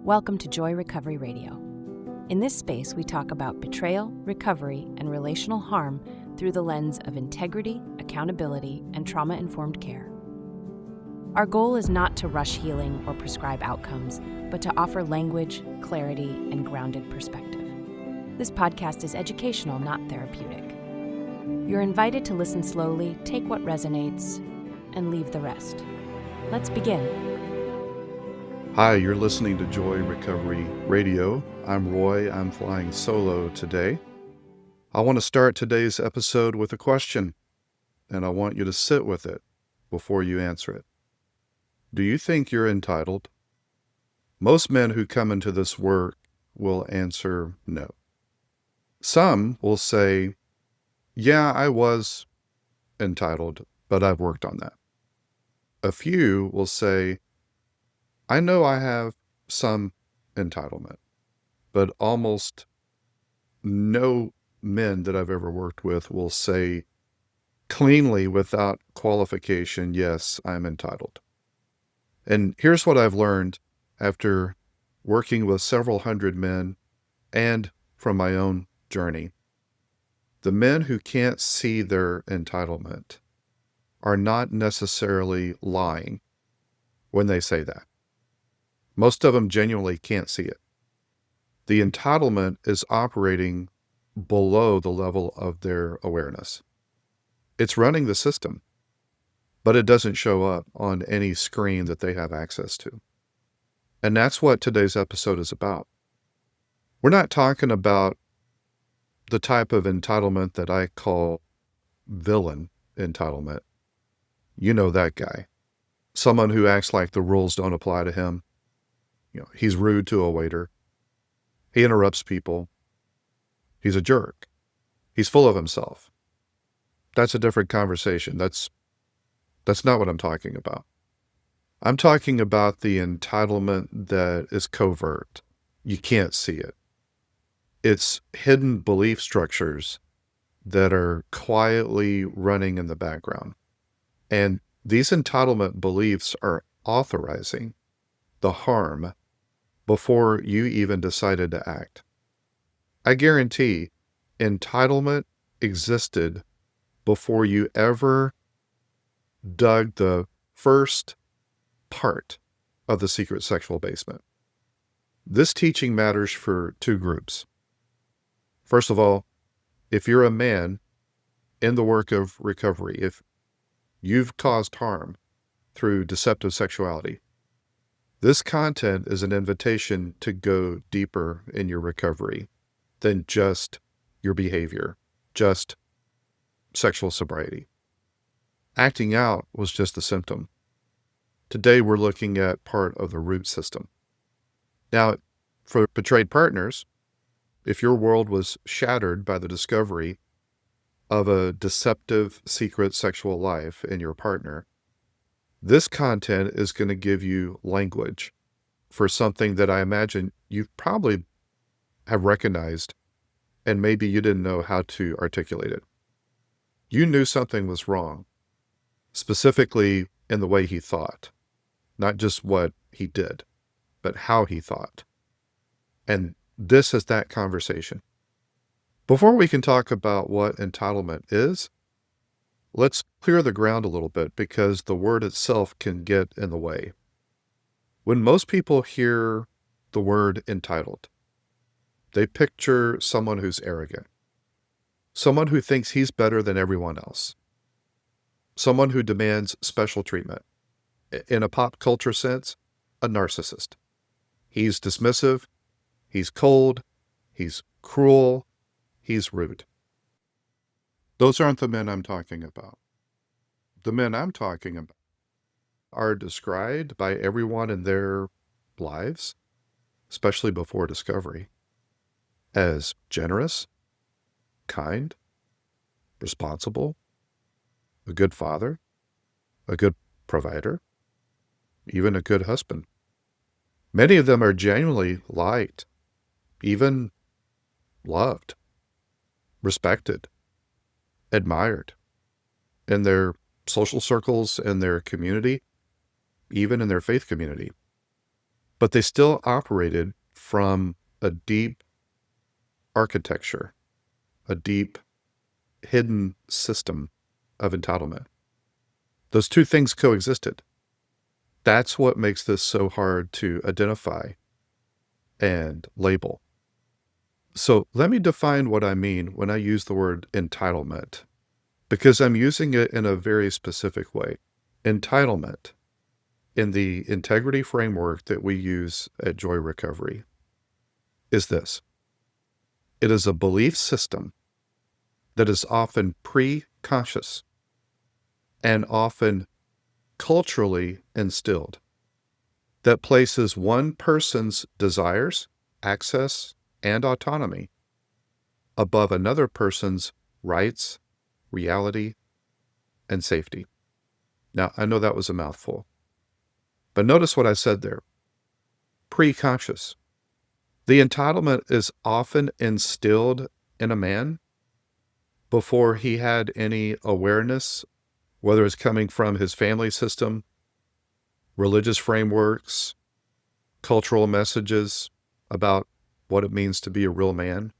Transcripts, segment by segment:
Welcome to Joy Recovery Radio. In this space, we talk about betrayal, recovery, and relational harm through the lens of integrity, accountability, and trauma-informed care. Our goal is not to rush healing or prescribe outcomes, but to offer language, clarity, and grounded perspective. This podcast is educational, not therapeutic. You're invited to listen slowly, take what resonates, and leave the rest. Let's begin. Hi, you're listening to Joy Recovery Radio. I'm Roy. I'm flying solo today. I want to start today's episode with a question, and I want you to sit with it before you answer it. Do you think you're entitled? Most men who come into this work will answer no. Some will say, yeah, I was entitled, but I've worked on that. A few will say, I know I have some entitlement, but almost no men that I've ever worked with will say cleanly without qualification, yes, I'm entitled. And here's what I've learned after working with several hundred men and from my own journey. The men who can't see their entitlement are not necessarily lying when they say that. Most of them genuinely can't see it. The entitlement is operating below the level of their awareness. It's running the system, but it doesn't show up on any screen that they have access to. And that's what today's episode is about. We're not talking about the type of entitlement that I call villain entitlement. You know that guy. Someone who acts like the rules don't apply to him. He's rude to a waiter. He interrupts people. He's a jerk. He's full of himself. That's a different conversation. That's not what I'm talking about. I'm talking about the entitlement that is covert. You can't see it. It's hidden belief structures that are quietly running in the background. And these entitlement beliefs are authorizing the harm before you even decided to act. I guarantee entitlement existed before you ever dug the first part of the secret sexual basement. This teaching matters for two groups. First of all, if you're a man in the work of recovery, if you've caused harm through deceptive sexuality, this content is an invitation to go deeper in your recovery than just your behavior, just sexual sobriety. Acting out was just a symptom. Today we're looking at part of the root system. Now, for betrayed partners, if your world was shattered by the discovery of a deceptive secret sexual life in your partner, this content is going to give you language for something that I imagine you probably have recognized, and maybe you didn't know how to articulate it. You knew something was wrong, specifically in the way he thought, not just what he did, but how he thought. And this is that conversation. Before we can talk about what entitlement is, let's clear the ground a little bit because the word itself can get in the way. When most people hear the word entitled, they picture someone who's arrogant, someone who thinks he's better than everyone else, someone who demands special treatment. In a pop culture sense, a narcissist. He's dismissive, he's cold, he's cruel, he's rude. Those aren't the men I'm talking about. The men I'm talking about are described by everyone in their lives, especially before discovery, as generous, kind, responsible, a good father, a good provider, even a good husband. Many of them are genuinely liked, even loved, respected, admired in their social circles, in their community, even in their faith community. but they still operated from a deep architecture, a deep hidden system of entitlement. Those two things coexisted. That's what makes this so hard to identify and label. So let me define what I mean when I use the word entitlement, because I'm using it in a very specific way. Entitlement, in the integrity framework that we use at Joy Recovery, is this. It is a belief system that is often pre-conscious and often culturally instilled, that places one person's desires, access, and autonomy above another person's rights, reality, and safety. Now, I know that was a mouthful, but notice what I said there. Pre-conscious. The entitlement is often instilled in a man before he had any awareness, whether it's coming from his family system, religious frameworks, cultural messages about what it means to be a real man,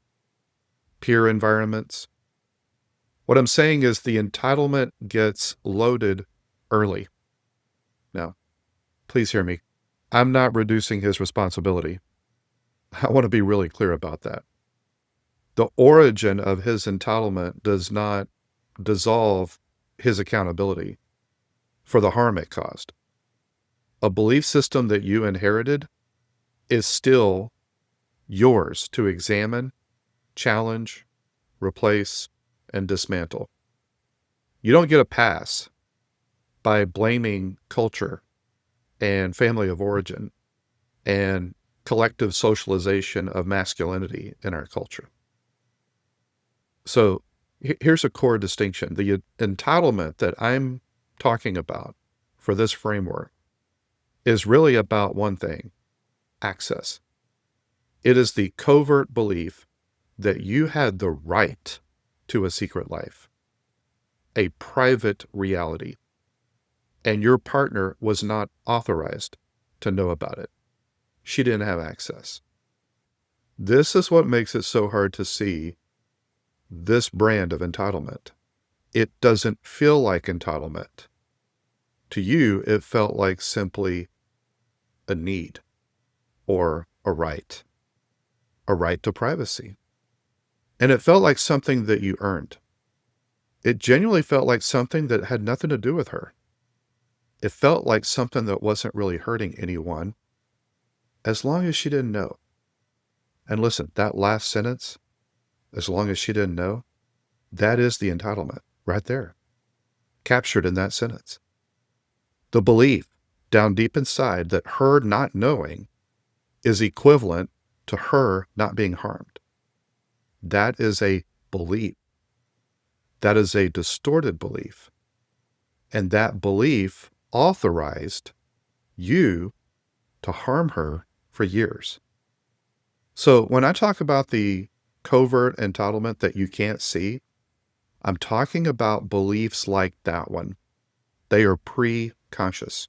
peer environments. What I'm saying is the entitlement gets loaded early. Now, please hear me. I'm not reducing his responsibility. I want to be really clear about that. The origin of his entitlement does not dissolve his accountability for the harm it caused. A belief system that you inherited is still yours to examine, challenge, replace, and dismantle. You don't get a pass by blaming culture and family of origin and collective socialization of masculinity in our culture. So here's a core distinction. The entitlement that I'm talking about for this framework is really about one thing: access. It is the covert belief that you had the right to a secret life, a private reality, and your partner was not authorized to know about it. She didn't have access. This is what makes it so hard to see this brand of entitlement. It doesn't feel like entitlement. To you, it felt like simply a need or a right to privacy. And it felt like something that you earned. It genuinely felt like something that had nothing to do with her. It felt like something that wasn't really hurting anyone, as long as she didn't know. And listen, that last sentence, as long as she didn't know, that is the entitlement right there, captured in that sentence. The belief down deep inside that her not knowing is equivalent to her not being harmed. That is a belief. That is a distorted belief. And that belief authorized you to harm her for years. So when I talk about the covert entitlement that you can't see, I'm talking about beliefs like that one. They are pre-conscious.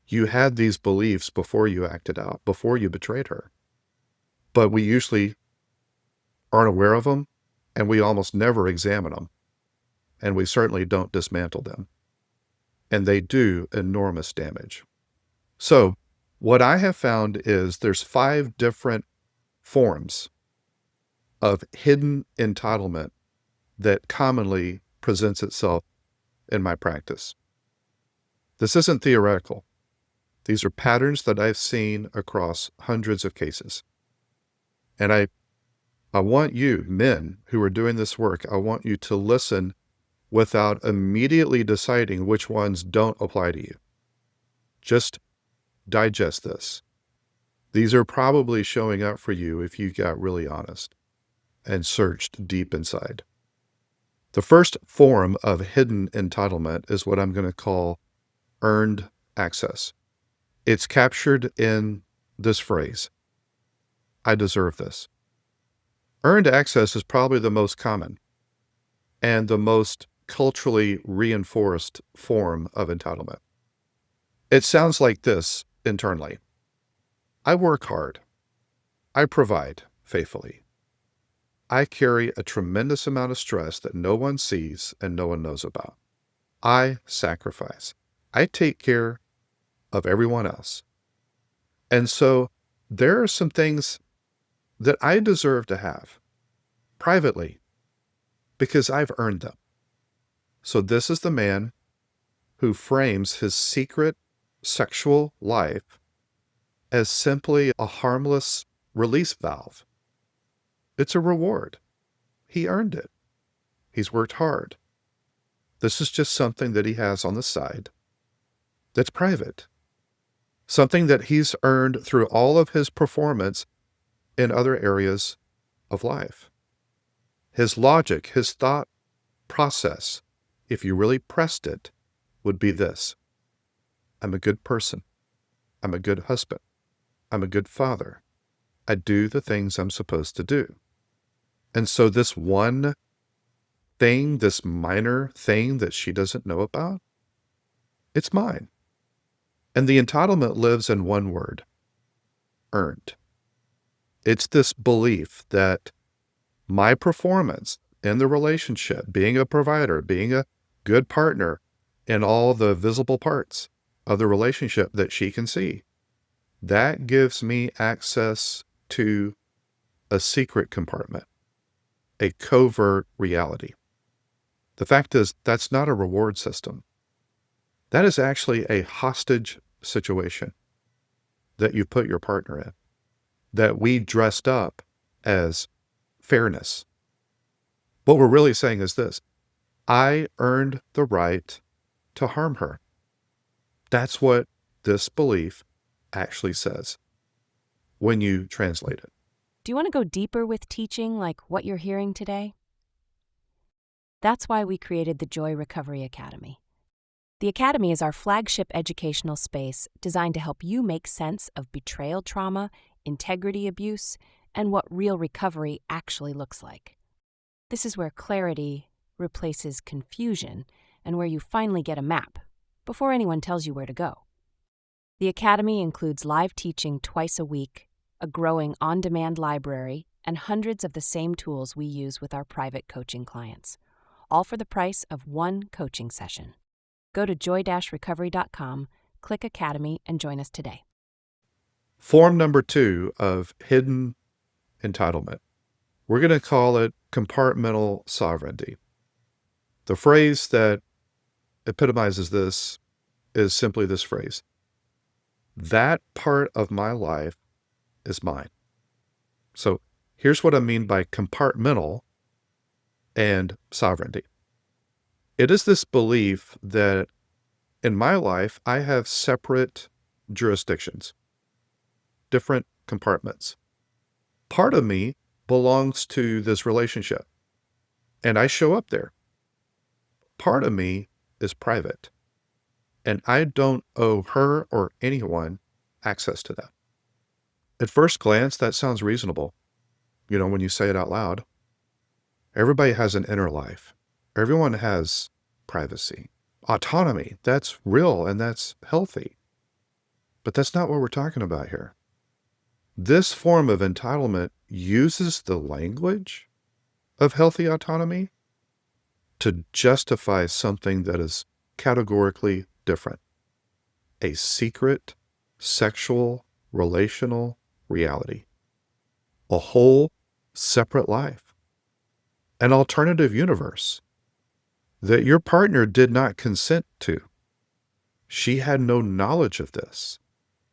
You had these beliefs before you acted out, before you betrayed her. But we usually aren't aware of them, and we almost never examine them. And we certainly don't dismantle them. And they do enormous damage. So what I have found is there's 5 different forms of hidden entitlement that commonly presents itself in my practice. This isn't theoretical. These are patterns that I've seen across hundreds of cases. And I want you, men who are doing this work, I want you to listen without immediately deciding which ones don't apply to you. Just digest this. These are probably showing up for you if you got really honest and searched deep inside. The first form of hidden entitlement is what I'm going to call earned access. It's captured in this phrase: I deserve this. Earned access is probably the most common and the most culturally reinforced form of entitlement. It sounds like this internally: I work hard. I provide faithfully. I carry a tremendous amount of stress that no one sees and no one knows about. I sacrifice. I take care of everyone else. And so there are some things that I deserve to have privately because I've earned them. So this is the man who frames his secret sexual life as simply a harmless release valve. It's a reward. He earned it. He's worked hard. This is just something that he has on the side that's private. Something that he's earned through all of his performance in other areas of life. His logic, his thought process, if you really pressed it, would be this: I'm a good person. I'm a good husband. I'm a good father. I do the things I'm supposed to do. And so this one thing, this minor thing that she doesn't know about, it's mine. And the entitlement lives in one word: earned. It's this belief that my performance in the relationship, being a provider, being a good partner in all the visible parts of the relationship that she can see, that gives me access to a secret compartment, a covert reality. The fact is, that's not a reward system. That is actually a hostage situation that you put your partner in, that we dressed up as fairness. What we're really saying is this: I earned the right to harm her. That's what this belief actually says when you translate it. Do you want to go deeper with teaching like what you're hearing today? That's why we created the Joy Recovery Academy. The Academy is our flagship educational space designed to help you make sense of betrayal trauma, integrity abuse, and what real recovery actually looks like. This is where clarity replaces confusion and where you finally get a map before anyone tells you where to go. The Academy includes live teaching twice a week, a growing on-demand library, and hundreds of the same tools we use with our private coaching clients, all for the price of one coaching session. Go to joy-recovery.com, click Academy, and join us today. Form number 2 of hidden entitlement. We're going to call it compartmental sovereignty. The phrase that epitomizes this is simply this phrase: that part of my life is mine. So here's what I mean by compartmental and sovereignty. It is this belief that in my life, I have separate jurisdictions, different compartments. Part of me belongs to this relationship, and I show up there. Part of me is private, and I don't owe her or anyone access to that. At first glance, that sounds reasonable. When you say it out loud. Everybody has an inner life. Everyone has privacy. Autonomy, that's real and that's healthy. But that's not what we're talking about here. This form of entitlement uses the language of healthy autonomy to justify something that is categorically different: a secret, sexual, relational reality, a whole separate life, an alternative universe that your partner did not consent to. She had no knowledge of this.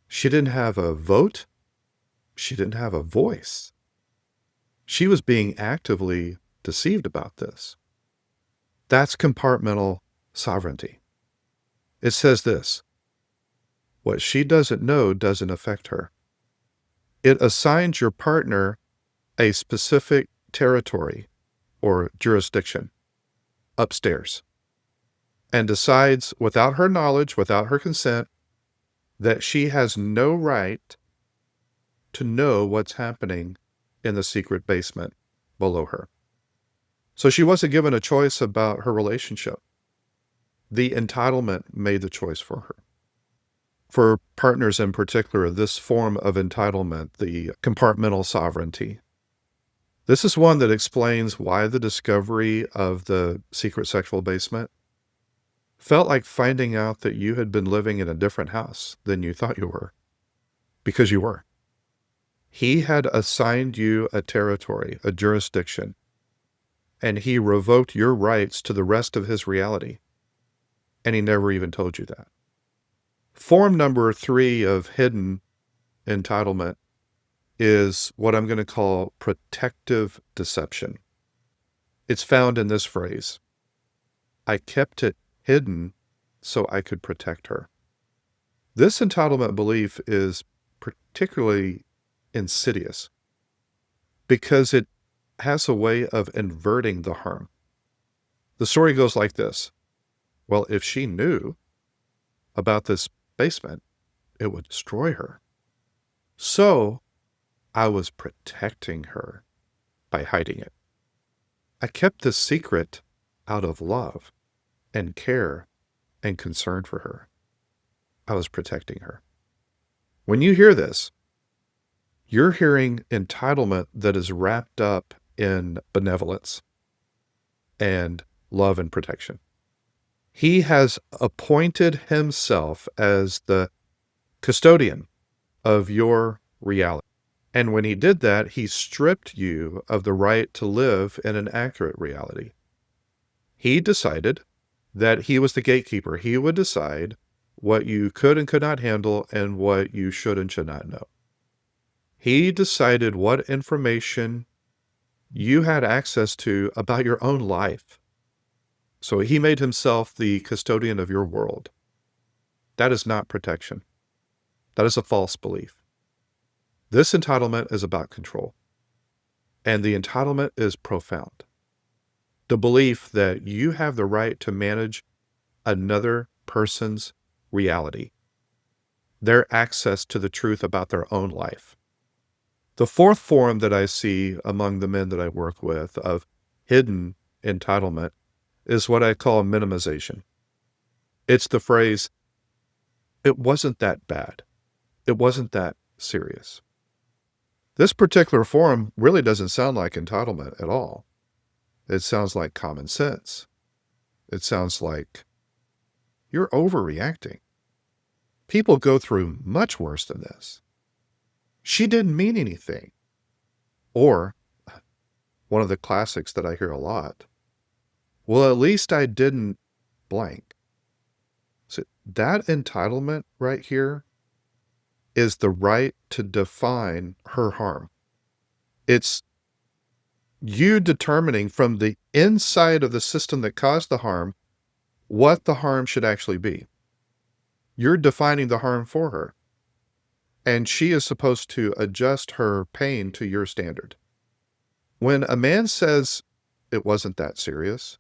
She didn't have a vote. She didn't have a voice. She was being actively deceived about this. That's compartmental sovereignty. It says this: what she doesn't know doesn't affect her. It assigns your partner a specific territory or jurisdiction upstairs and decides, without her knowledge, without her consent, that she has no right to know what's happening in the secret basement below her. So she wasn't given a choice about her relationship. The entitlement made the choice for her. For partners in particular, this form of entitlement, the compartmental sovereignty, this is one that explains why the discovery of the secret sexual basement felt like finding out that you had been living in a different house than you thought you were, because you were. He had assigned you a territory, a jurisdiction, and he revoked your rights to the rest of his reality. And he never even told you that. Form number 3 of hidden entitlement is what I'm going to call protective deception. It's found in this phrase: I kept it hidden so I could protect her. This entitlement belief is particularly insidious because it has a way of inverting the harm. The story goes like this. Well, if she knew about this basement, it would destroy her. So I was protecting her by hiding it. I kept the secret out of love and care and concern for her. I was protecting her. When you hear this, you're hearing entitlement that is wrapped up in benevolence and love and protection. He has appointed himself as the custodian of your reality. And when he did that, he stripped you of the right to live in an accurate reality. He decided that he was the gatekeeper. He would decide what you could and could not handle and what you should and should not know. He decided what information you had access to about your own life. So he made himself the custodian of your world. That is not protection. That is a false belief. This entitlement is about control. And the entitlement is profound. The belief that you have the right to manage another person's reality, their access to the truth about their own life. The fourth form that I see among the men that I work with of hidden entitlement is what I call minimization. It's the phrase, it wasn't that bad. It wasn't that serious. This particular form really doesn't sound like entitlement at all. It sounds like common sense. It sounds like you're overreacting. People go through much worse than this. She didn't mean anything. Or, one of the classics that I hear a lot, well, at least I didn't blank. So that entitlement right here is the right to define her harm. It's you determining from the inside of the system that caused the harm what the harm should actually be. You're defining the harm for her. And she is supposed to adjust her pain to your standard. When a man says it wasn't that serious,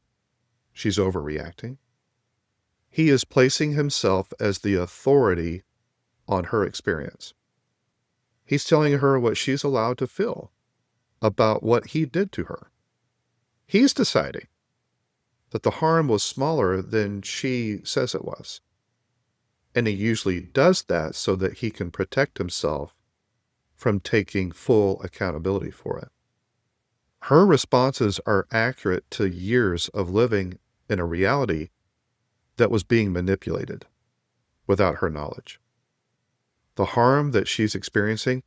she's overreacting, he is placing himself as the authority on her experience. He's telling her what she's allowed to feel about what he did to her. He's deciding that the harm was smaller than she says it was. And he usually does that so that he can protect himself from taking full accountability for it. Her responses are accurate to years of living in a reality that was being manipulated without her knowledge. The harm that she's experiencing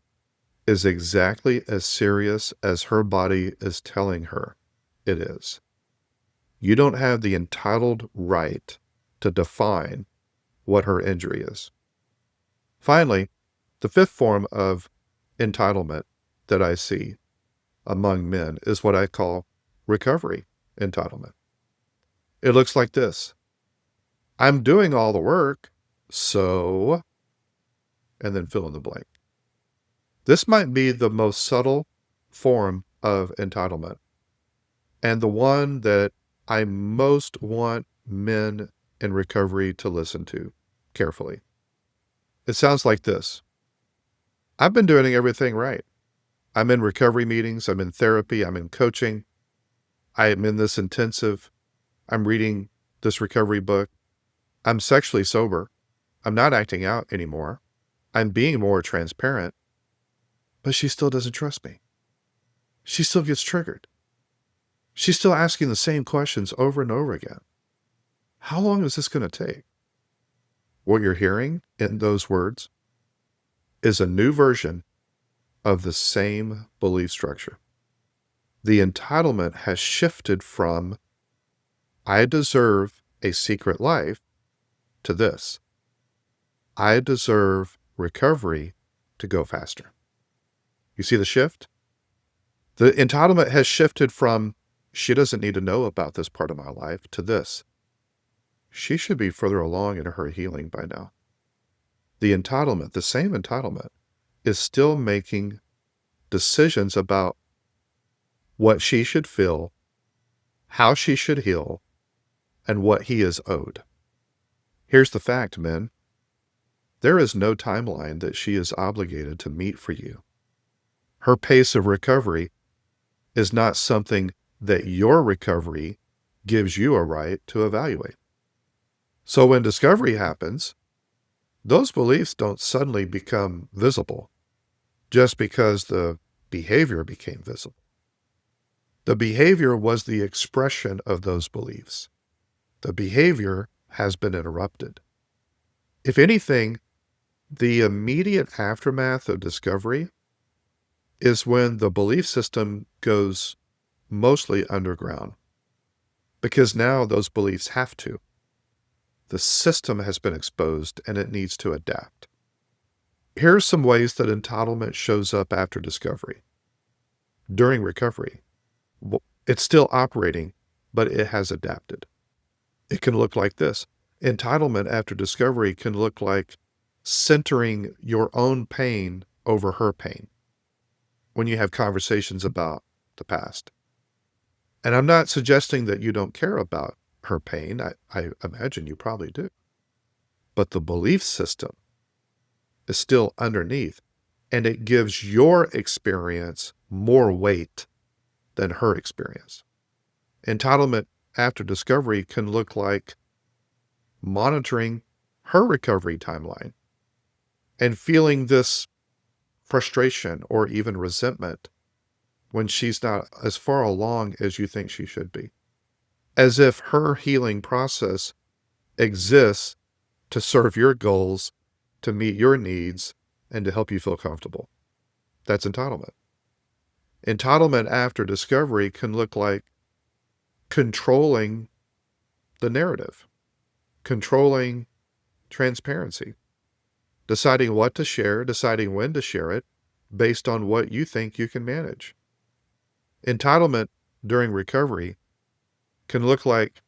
is exactly as serious as her body is telling her it is. You don't have the entitled right to define what her injury is. Finally, the fifth form of entitlement that I see among men is what I call recovery entitlement. It looks like this. I'm doing all the work, so, and then fill in the blank. This might be the most subtle form of entitlement, and the one that I most want men in recovery to listen to carefully. It sounds like this. I've been doing everything right. I'm in recovery meetings, I'm in therapy, I'm in coaching, I am in this intensive, I'm reading this recovery book, I'm sexually sober, I'm not acting out anymore. I'm being more transparent, but she still doesn't trust me. She still gets triggered. She's still asking the same questions over and over again. How long is this going to take? What you're hearing in those words is a new version of the same belief structure. The entitlement has shifted from, I deserve a secret life, to this, I deserve recovery to go faster. You see the shift? The entitlement has shifted from, she doesn't need to know about this part of my life, to this, she should be further along in her healing by now. The entitlement, the same entitlement, is still making decisions about what she should feel, how she should heal, and what he is owed. Here's the fact, men. There is no timeline that she is obligated to meet for you. Her pace of recovery is not something that your recovery gives you a right to evaluate. So when discovery happens, those beliefs don't suddenly become visible just because the behavior became visible. The behavior was the expression of those beliefs. The behavior has been interrupted. If anything, the immediate aftermath of discovery is when the belief system goes mostly underground, because now those beliefs have to. The system has been exposed and it needs to adapt. Here are some ways that entitlement shows up after discovery. During recovery, it's still operating, but it has adapted. It can look like this. Entitlement after discovery can look like centering your own pain over her pain when you have conversations about the past. And I'm not suggesting that you don't care about her pain. I imagine you probably do. But the belief system is still underneath, and it gives your experience more weight than her experience. Entitlement after discovery can look like monitoring her recovery timeline and feeling this frustration or even resentment when she's not as far along as you think she should be, as if her healing process exists to serve your goals, to meet your needs, and to help you feel comfortable. That's entitlement. Entitlement after discovery can look like controlling the narrative, controlling transparency, deciding what to share, deciding when to share it based on what you think you can manage. Entitlement during recovery can look like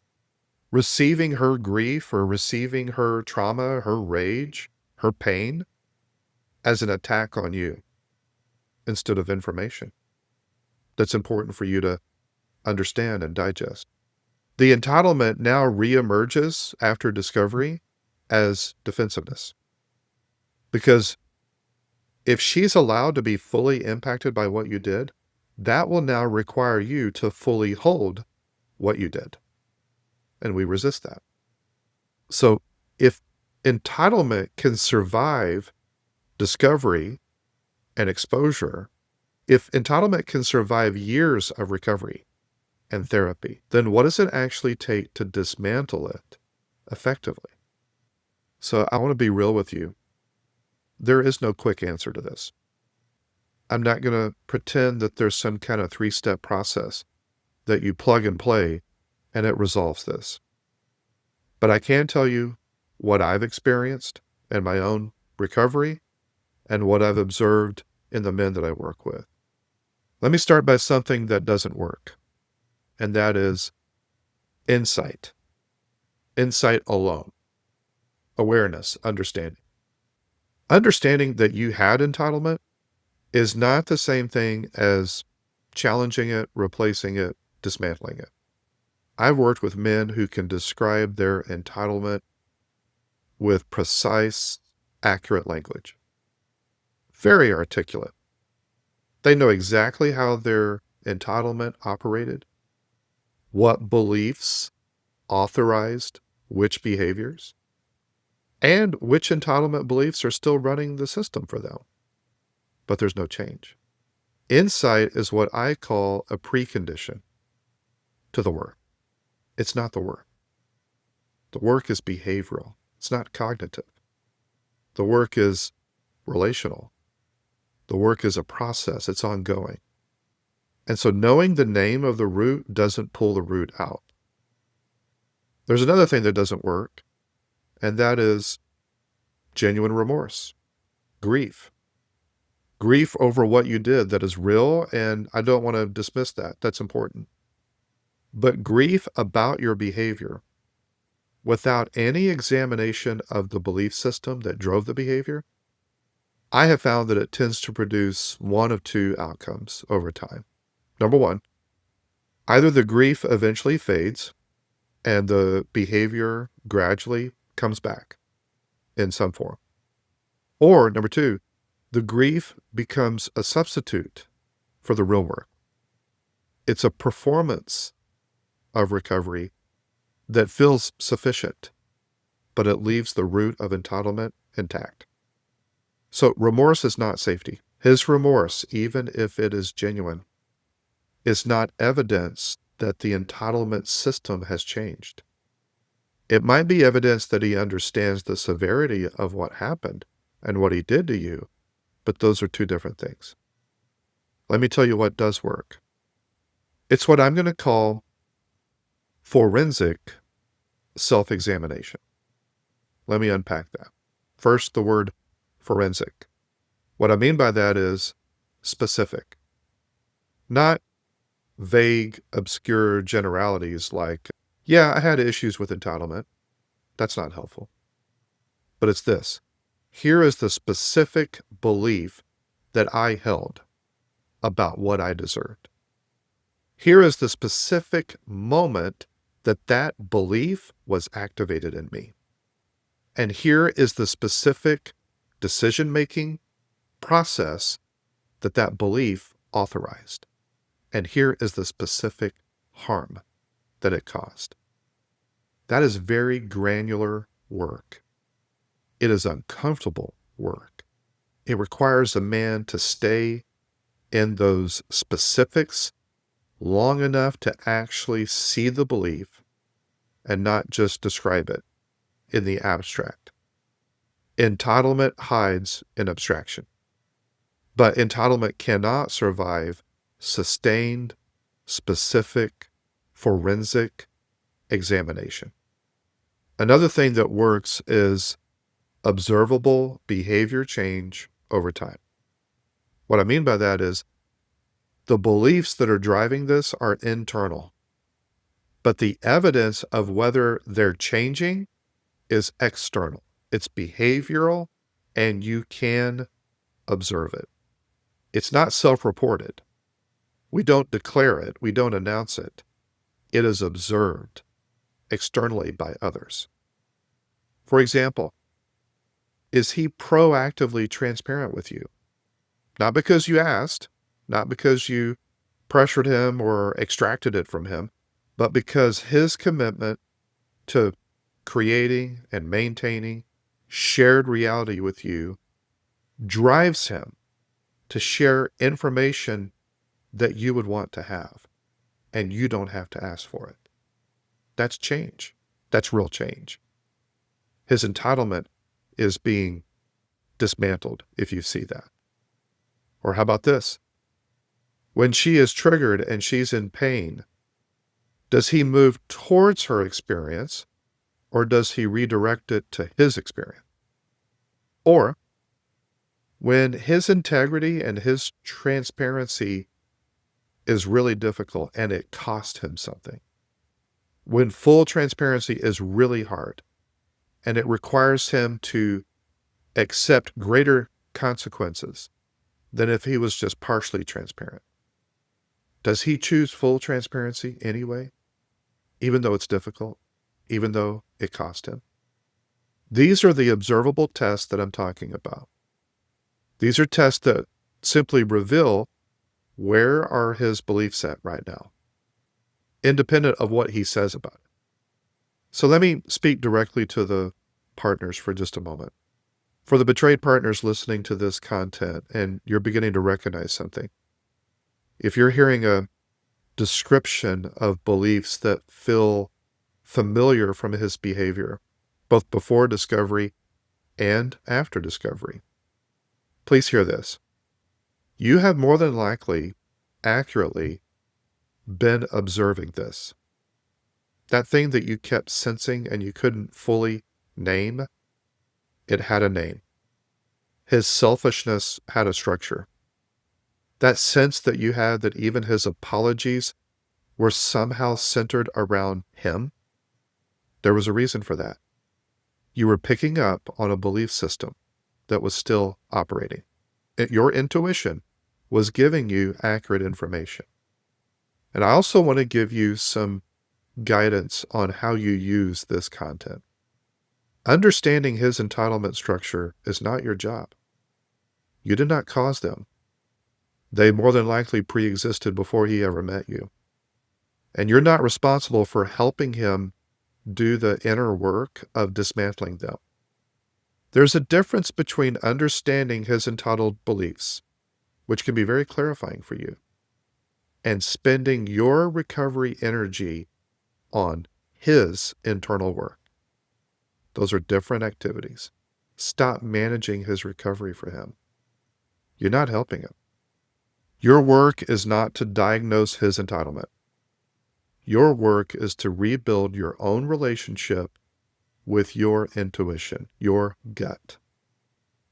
receiving her grief or receiving her trauma, her rage, her pain as an attack on you instead of information that's important for you to understand and digest. The entitlement now reemerges after discovery as defensiveness. Because if she's allowed to be fully impacted by what you did, that will now require you to fully hold what you did. And we resist that. So if entitlement can survive discovery and exposure, if entitlement can survive years of recovery and therapy, then what does it actually take to dismantle it effectively? So I want to be real with you. There is no quick answer to this. I'm not going to pretend that there's some kind of 3-step process that you plug and play and it resolves this. But I can tell you what I've experienced in my own recovery and what I've observed in the men that I work with. Let me start by something that doesn't work, and that is insight. Insight alone. Awareness, understanding. Understanding that you had entitlement is not the same thing as challenging it, replacing it, dismantling it. I've worked with men who can describe their entitlement with precise, accurate language. Very articulate. They know exactly how their entitlement operated, what beliefs authorized which behaviors. and which entitlement beliefs are still running the system for them. But there's no change. Insight is what I call a precondition to the work. It's not the work. The work is behavioral. It's not cognitive. The work is relational. The work is a process. It's ongoing. And so knowing the name of the root doesn't pull the root out. There's another thing that doesn't work, and that is genuine remorse, grief. Grief over what you did that is real, and I don't want to dismiss that. That's important. But grief about your behavior without any examination of the belief system that drove the behavior, I have found that it tends to produce one of two outcomes over time. Number one, either the grief eventually fades and the behavior gradually comes back in some form. Or number two, the grief becomes a substitute for the real work. It's a performance of recovery that feels sufficient, but it leaves the root of entitlement intact. So remorse is not safety. His remorse, even if it is genuine, is not evidence that the entitlement system has changed. It might be evidence that he understands the severity of what happened and what he did to you, but those are two different things. Let me tell you what does work. It's what I'm going to call forensic self-examination. Let me unpack that. First, the word forensic. What I mean by that is specific, not vague, obscure generalities like, yeah, I had issues with entitlement. That's not helpful. But it's this. Here is the specific belief that I held about what I deserved. Here is the specific moment that that belief was activated in me. And here is the specific decision-making process that that belief authorized. And here is the specific harm that it caused. That is very granular work. It is uncomfortable work. It requires a man to stay in those specifics long enough to actually see the belief and not just describe it in the abstract. Entitlement hides in abstraction, but entitlement cannot survive sustained, specific, forensic examination. Another thing that works is observable behavior change over time. What I mean by that is the beliefs that are driving this are internal, but the evidence of whether they're changing is external. It's behavioral, and you can observe it. It's not self-reported. We don't declare it. We don't announce it. It is observed externally by others. For example, is he proactively transparent with you? Not because you asked, not because you pressured him or extracted it from him, but because his commitment to creating and maintaining shared reality with you drives him to share information that you would want to have, and you don't have to ask for it. That's change. That's real change. His entitlement is being dismantled, if you see that. Or how about this? When she is triggered and she's in pain, does he move towards her experience, or does he redirect it to his experience? Or when his integrity and his transparency is really difficult and it cost him something, when full transparency is really hard and it requires him to accept greater consequences than if he was just partially transparent, does he choose full transparency anyway, even though it's difficult, even though it cost him? These are the observable tests that I'm talking about. These are tests that simply reveal where are his beliefs at right now, independent of what he says about it. So let me speak directly to the partners for just a moment. For the betrayed partners listening to this content and you're beginning to recognize something, if you're hearing a description of beliefs that feel familiar from his behavior, both before discovery and after discovery, please hear this. You have more than likely accurately been observing this. That thing that you kept sensing and you couldn't fully name, it had a name. His selfishness had a structure. That sense that you had that even his apologies were somehow centered around him, there was a reason for that. You were picking up on a belief system that was still operating. Your intuition was giving you accurate information. And I also want to give you some guidance on how you use this content. Understanding his entitlement structure is not your job. You did not cause them. They more than likely pre-existed before he ever met you. And you're not responsible for helping him do the inner work of dismantling them. There's a difference between understanding his entitled beliefs, which can be very clarifying for you, and spending your recovery energy on his internal work. Those are different activities. Stop managing his recovery for him. You're not helping him. Your work is not to diagnose his entitlement. Your work is to rebuild your own relationship with your intuition, your gut.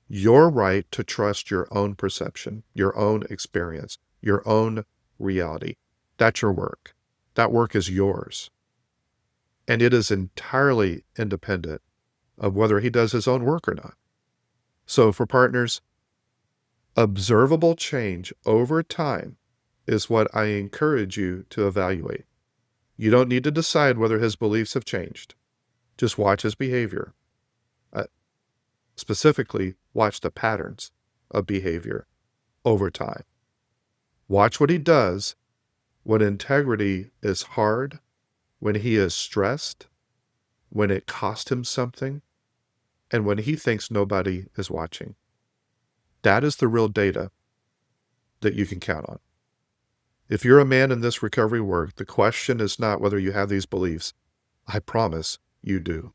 Your right to trust your own perception, your own experience, your own reality. That's your work. That work is yours. And it is entirely independent of whether he does his own work or not. So for partners, observable change over time is what I encourage you to evaluate. You don't need to decide whether his beliefs have changed. Just watch his behavior. Specifically, watch the patterns of behavior over time. Watch what he does when integrity is hard, when he is stressed, when it cost him something, and when he thinks nobody is watching. That is the real data that you can count on. If you're a man in this recovery work, the question is not whether you have these beliefs. I promise you do.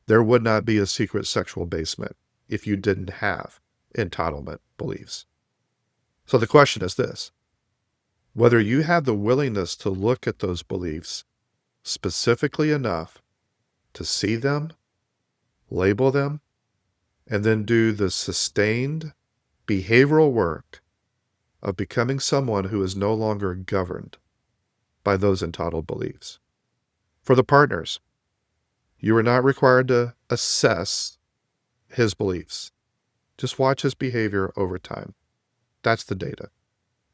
There would not be a secret sexual basement if you didn't have entitlement beliefs. So the question is this: whether you have the willingness to look at those beliefs specifically enough to see them, label them, and then do the sustained behavioral work of becoming someone who is no longer governed by those entitled beliefs. For the partners, you are not required to assess his beliefs. Just watch his behavior over time. That's the data.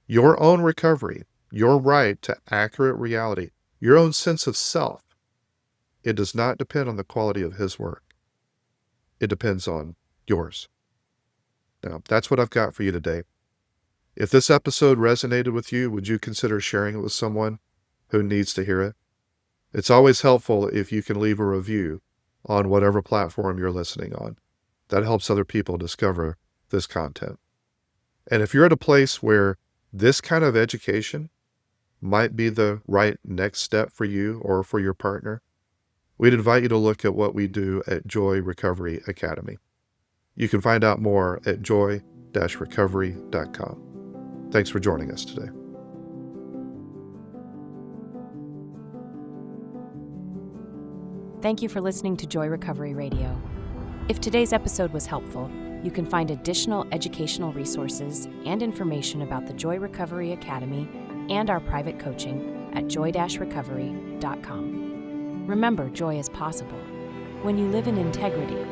Your own recovery, your right to accurate reality, your own sense of self, it does not depend on the quality of his work. It depends on yours. Now, that's what I've got for you today. If this episode resonated with you, would you consider sharing it with someone who needs to hear it? It's always helpful if you can leave a review on whatever platform you're listening on. That helps other people discover this content. And if you're at a place where this kind of education might be the right next step for you or for your partner, we'd invite you to look at what we do at Joy Recovery Academy. You can find out more at joy-recovery.com. Thanks for joining us today. Thank you for listening to Joy Recovery Radio. If today's episode was helpful, you can find additional educational resources and information about the Joy Recovery Academy and our private coaching at joy-recovery.com. Remember, joy is possible when you live in integrity,